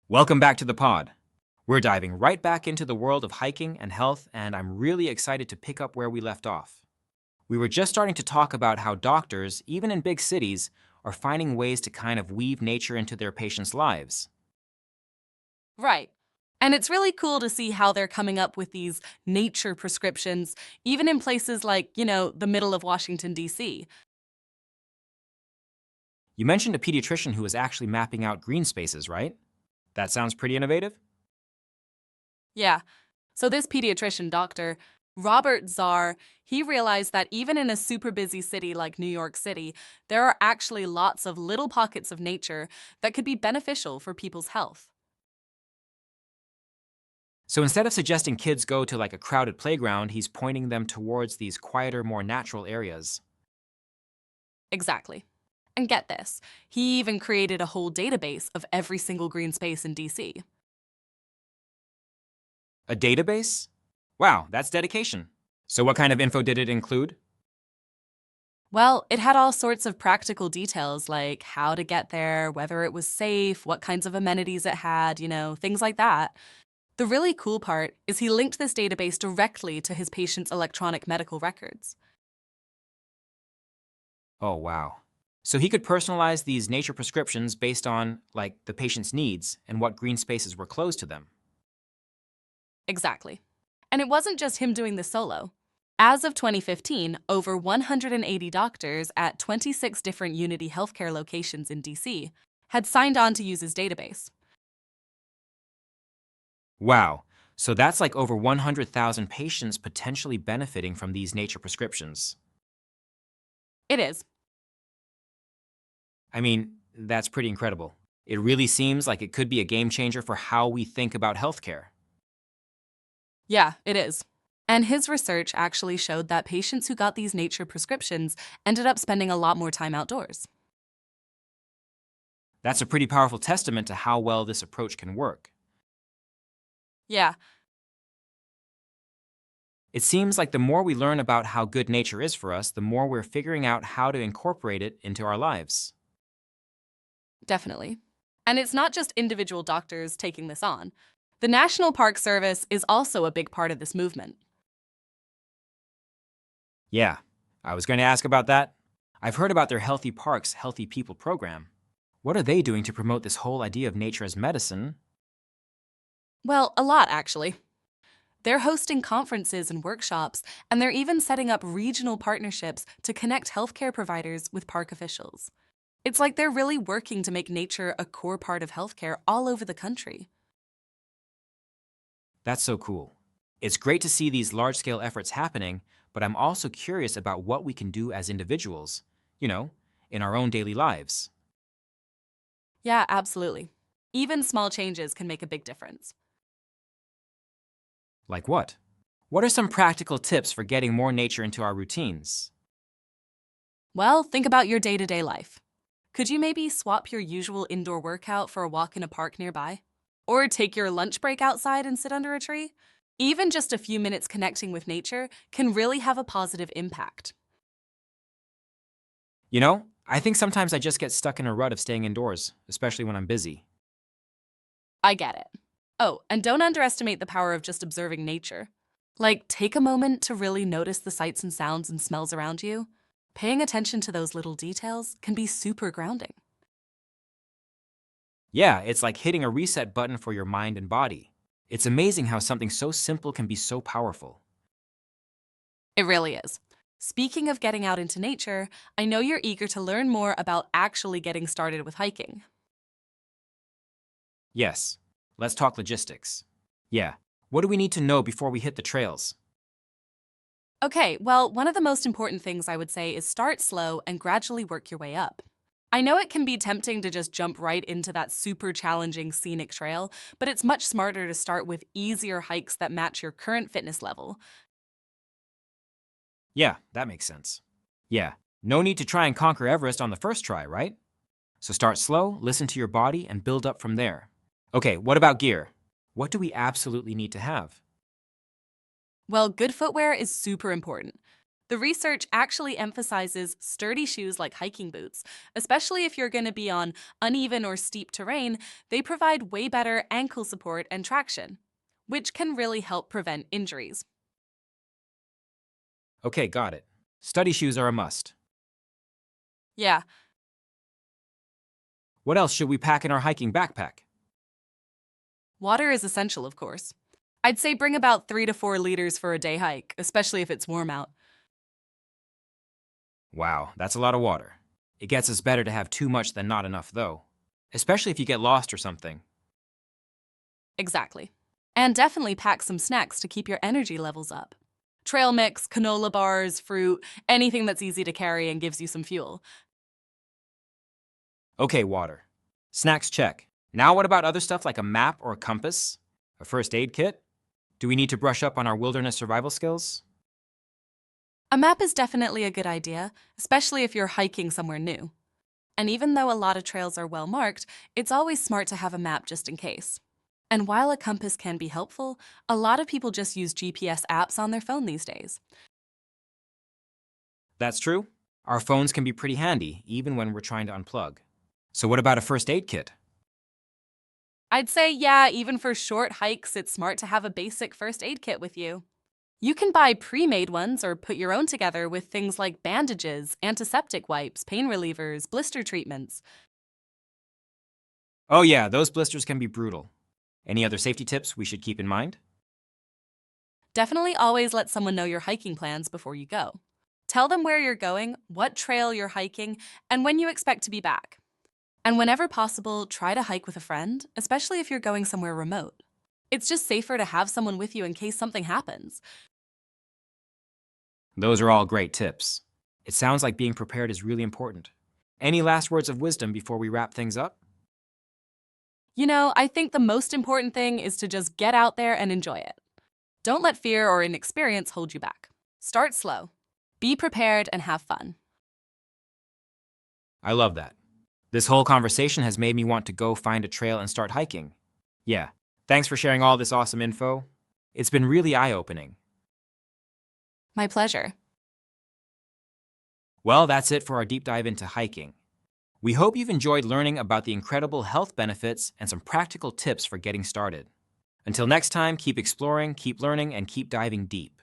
Welcome back to the pod. We're diving right back into the world of hiking and health, and I'm really excited to pick up where we left off. We were just starting to talk about how doctors, even in big cities, are finding ways to kind of weave nature into their patients' lives. Right. And it's really cool to see how they're coming up with these nature prescriptions, even in places like, the middle of Washington, D.C. You mentioned a pediatrician who was actually mapping out green spaces, right? That sounds pretty innovative. Yeah. So this pediatrician doctor, Robert Czar, he realized that even in a super busy city like New York City, there are actually lots of little pockets of nature that could be beneficial for people's health. So instead of suggesting kids go to like a crowded playground, he's pointing them towards these quieter, more natural areas. Exactly. And get this, he even created a whole database of every single green space in DC. A database? Wow, that's dedication. So what kind of info did it include? Well, it had all sorts of practical details like how to get there, whether it was safe, what kinds of amenities it had, things like that. The really cool part is he linked this database directly to his patient's electronic medical records. Oh, wow. So he could personalize these nature prescriptions based on, like, the patient's needs and what green spaces were closed to them. Exactly. And it wasn't just him doing this solo. As of 2015, over 180 doctors at 26 different Unity healthcare locations in DC had signed on to use his database. Wow. So that's like over 100,000 patients potentially benefiting from these nature prescriptions. It is. I mean, that's pretty incredible. It really seems like it could be a game changer for how we think about healthcare. Yeah, it is. And his research actually showed that patients who got these nature prescriptions ended up spending a lot more time outdoors. That's a pretty powerful testament to how well this approach can work. Yeah, It seems like the more we learn about how good nature is for us, the more we're figuring out how to incorporate it into our lives. definitely. And it's not just individual doctors taking this on. The National Park Service is also a big part of this movement. Yeah, I was going to ask about that. I've heard about their Healthy Parks, Healthy People program. What are they doing to promote this whole idea of nature as medicine? Well, a lot actually. They're hosting conferences and workshops, and they're even setting up regional partnerships to connect healthcare providers with park officials. It's like they're really working to make nature a core part of healthcare all over the country. That's so cool. It's great to see these large scale efforts happening, but I'm also curious about what we can do as individuals, you know, in our own daily lives. Yeah, absolutely. Even small changes can make a big difference. Like what? What are some practical tips for getting more nature into our routines? Well, think about your day-to-day life. Could you maybe swap your usual indoor workout for a walk in a park nearby? Or take your lunch break outside and sit under a tree? Even just a few minutes connecting with nature can really have a positive impact. You know, I think sometimes I just get stuck in a rut of staying indoors, especially when I'm busy. I get it. Oh, and don't underestimate the power of just observing nature. Like, take a moment to really notice the sights and sounds and smells around you. Paying attention to those little details can be super grounding. Yeah, it's like hitting a reset button for your mind and body. It's amazing how something so simple can be so powerful. It really is. Speaking of getting out into nature, I know you're eager to learn more about actually getting started with hiking. Yes, let's talk logistics. Yeah, what do we need to know before we hit the trails? Okay, well, one of the most important things I would say is start slow and gradually work your way up. I know it can be tempting to just jump right into that super challenging scenic trail, but it's much smarter to start with easier hikes that match your current fitness level. Yeah, that makes sense. Yeah, no need to try and conquer Everest on the first try, right? So start slow, listen to your body, and build up from there. Okay, what about gear? What do we absolutely need to have? Well, good footwear is super important. The research actually emphasizes sturdy shoes like hiking boots, especially if you're going to be on uneven or steep terrain. They provide way better ankle support and traction, which can really help prevent injuries. Okay, got it. Study shoes are a must. Yeah, What else should we pack in our hiking backpack? water is essential, of course. I'd say bring about 3 to 4 liters for a day hike, especially if it's warm out. Wow, that's a lot of water. It gets us better to have too much than not enough, though. Especially if you get lost or something. Exactly. And definitely pack some snacks to keep your energy levels up. Trail mix, canola bars, fruit, anything that's easy to carry and gives you some fuel. Okay, water. Snacks check. Now what about other stuff like a map or a compass? A first aid kit? Do we need to brush up on our wilderness survival skills? A map is definitely a good idea, especially if you're hiking somewhere new. And even though a lot of trails are well marked, it's always smart to have a map just in case. And while a compass can be helpful, a lot of people just use GPS apps on their phone these days. That's true. Our phones can be pretty handy, even when we're trying to unplug. So what about a first aid kit? I'd say, yeah, even for short hikes, it's smart to have a basic first aid kit with you. You can buy pre-made ones or put your own together with things like bandages, antiseptic wipes, pain relievers, blister treatments. Oh yeah, those blisters can be brutal. Any other safety tips we should keep in mind? Definitely always let someone know your hiking plans before you go. Tell them where you're going, what trail you're hiking, and when you expect to be back. And whenever possible, try to hike with a friend, especially if you're going somewhere remote. It's just safer to have someone with you in case something happens. Those are all great tips. It sounds like being prepared is really important. Any last words of wisdom before we wrap things up? You know, I think the most important thing is to just get out there and enjoy it. Don't let fear or inexperience hold you back. Start slow. Be prepared and have fun. I love that. This whole conversation has made me want to go find a trail and start hiking. Yeah, thanks for sharing all this awesome info. It's been really eye-opening. My pleasure. Well, that's it for our deep dive into hiking. We hope you've enjoyed learning about the incredible health benefits and some practical tips for getting started. Until next time, keep exploring, keep learning, and keep diving deep.